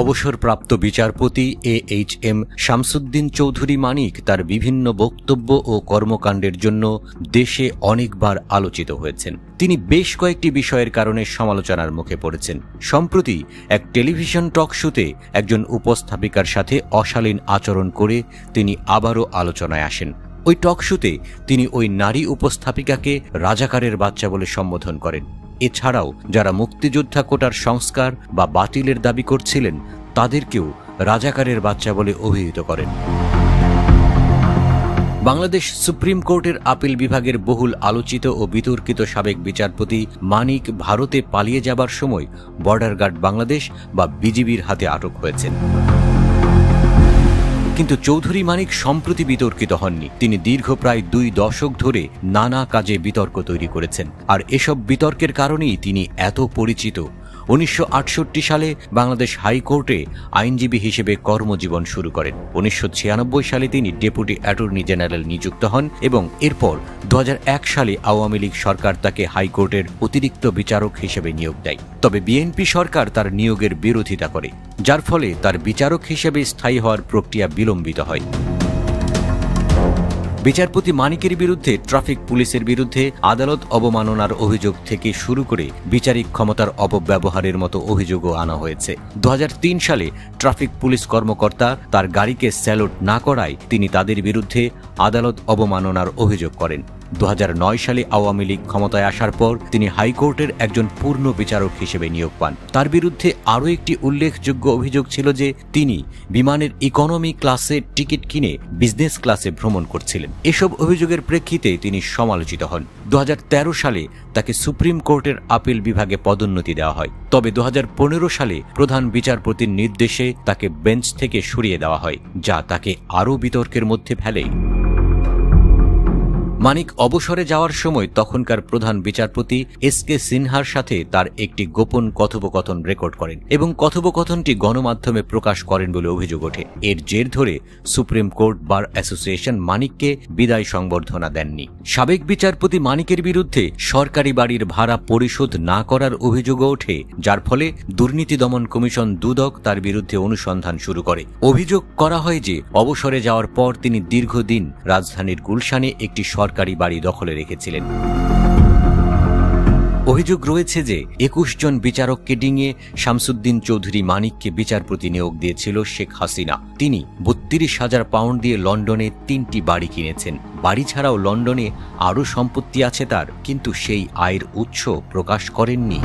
অবসরপ্রাপ্ত বিচারপতি এএইচএম শামসুদ্দিন চৌধুরী মানিক তার বিভিন্ন বক্তব্য ও কর্মকাণ্ডের জন্য দেশে অনেকবার আলোচিত হয়েছেন। তিনি বেশ কয়েকটি বিষয়ের কারণে সমালোচনার মুখে পড়েছেন। সম্প্রতি এক টেলিভিশন টক শোতে একজন উপস্থাপিকার সাথে অশালীন আচরণ করে তিনি আবারও আলোচনায় আসেন। ওই টক শোতে তিনি ওই নারী উপস্থাপিকাকে রাজাকারের বাচ্চা বলে সম্বোধন করেন। এছাড়াও যারা মুক্তিযোদ্ধা কোটার সংস্কার বা বাতিলের দাবি করছিলেন তাদেরকেও রাজাকারের বাচ্চা বলে অভিহিত করেন। বাংলাদেশ সুপ্রিম কোর্টের আপিল বিভাগের বহুল আলোচিত ও বিতর্কিত সাবেক বিচারপতি মানিক ভারতে পালিয়ে যাবার সময় বর্ডার গার্ড বাংলাদেশ বা বিজিবির হাতে আটক হয়েছেন। কিন্তু চৌধুরী মানিক সম্প্রতি বিতর্কিত হননি। তিনি দীর্ঘ প্রায় 2 দশক ধরে নানা কাজে বিতর্ক তৈরি করেছেন, আর এসব বিতর্কের কারণেই তিনি এত পরিচিত। 1968 সালে বাংলাদেশ হাইকোর্টে আইনজীবী হিসেবে কর্মজীবন শুরু করেন। 1996 সালে তিনি ডেপুটি অ্যাটর্নি জেনারেল নিযুক্ত হন এবং এরপর 2001 সালে আওয়ামী লীগ সরকার তাকে হাইকোর্টের অতিরিক্ত বিচারক হিসেবে নিয়োগ দেয়। তবে বিএনপি সরকার তার নিয়োগের বিরোধিতা করে, যার ফলে তার বিচারক হিসেবে স্থায়ী হওয়ার প্রক্রিয়া বিলম্বিত হয়। বিচারপতি মানিকের বিরুদ্ধে ট্রাফিক পুলিশের বিরুদ্ধে আদালত অবমাননার অভিযোগ থেকে শুরু করে বিচারিক ক্ষমতার অপব্যবহারের মতো অভিযোগও আনা হয়েছে। 2003 সালে ট্রাফিক পুলিশ কর্মকর্তা তার গাড়িকে স্যালুট না করায় তিনি তাদের বিরুদ্ধে আদালত অবমাননার অভিযোগ করেন। 2009 সালে আওয়ামী লীগ ক্ষমতায় আসার পর তিনি হাইকোর্টের একজন পূর্ণ বিচারক হিসেবে নিয়োগ পান। তার বিরুদ্ধে আরও একটি উল্লেখযোগ্য অভিযোগ ছিল যে তিনি বিমানের ইকোনমি ক্লাসে টিকিট কিনে বিজনেস ক্লাসে ভ্রমণ করছিলেন। এসব অভিযোগের প্রেক্ষিতে তিনি সমালোচিত হন। 2013 সালে তাকে সুপ্রিম কোর্টের আপিল বিভাগে পদোন্নতি দেওয়া হয়। তবে 2015 সালে প্রধান বিচারপতির নির্দেশে তাকে বেঞ্চ থেকে সরিয়ে দেওয়া হয়, যা তাকে আরও বিতর্কের মধ্যে ফেলে। মানিক অবসরে যাওয়ার সময় তখনকার প্রধান বিচারপতি এস.কে. সিনহার সাথে তার একটি গোপন কথোপকথন রেকর্ড করেন এবং কথোপকথনটি গণমাধ্যমে প্রকাশ করেন বলে অভিযোগ ওঠে। এর জের ধরে সুপ্রিম কোর্ট বার অ্যাসোসিয়েশন মানিককে বিদায় সংবর্ধনা দেননি। সাবেক বিচারপতি মানিকের বিরুদ্ধে সরকারি বাড়ির ভাড়া পরিশোধ না করার অভিযোগও ওঠে, যার ফলে দুর্নীতি দমন কমিশন দুদক তার বিরুদ্ধে অনুসন্ধান শুরু করে। অভিযোগ করা হয় যে অবসরে যাওয়ার পর তিনি দীর্ঘদিন রাজধানীর গুলশানে একটি সরকারি বাড়ি দখলে রেখেছিলেন। অভিযোগ রয়েছে যে 21 জন বিচারককে ডিঙিয়ে শামসুদ্দিন চৌধুরী মানিককে বিচারপতি নিয়োগ দিয়েছিল শেখ হাসিনা। তিনি 32,000 পাউন্ড দিয়ে লন্ডনে 3টি বাড়ি কিনেছেন। বাড়ি ছাড়াও লন্ডনে আরও সম্পত্তি আছে তার, কিন্তু সেই আয়ের উৎস প্রকাশ করেননি।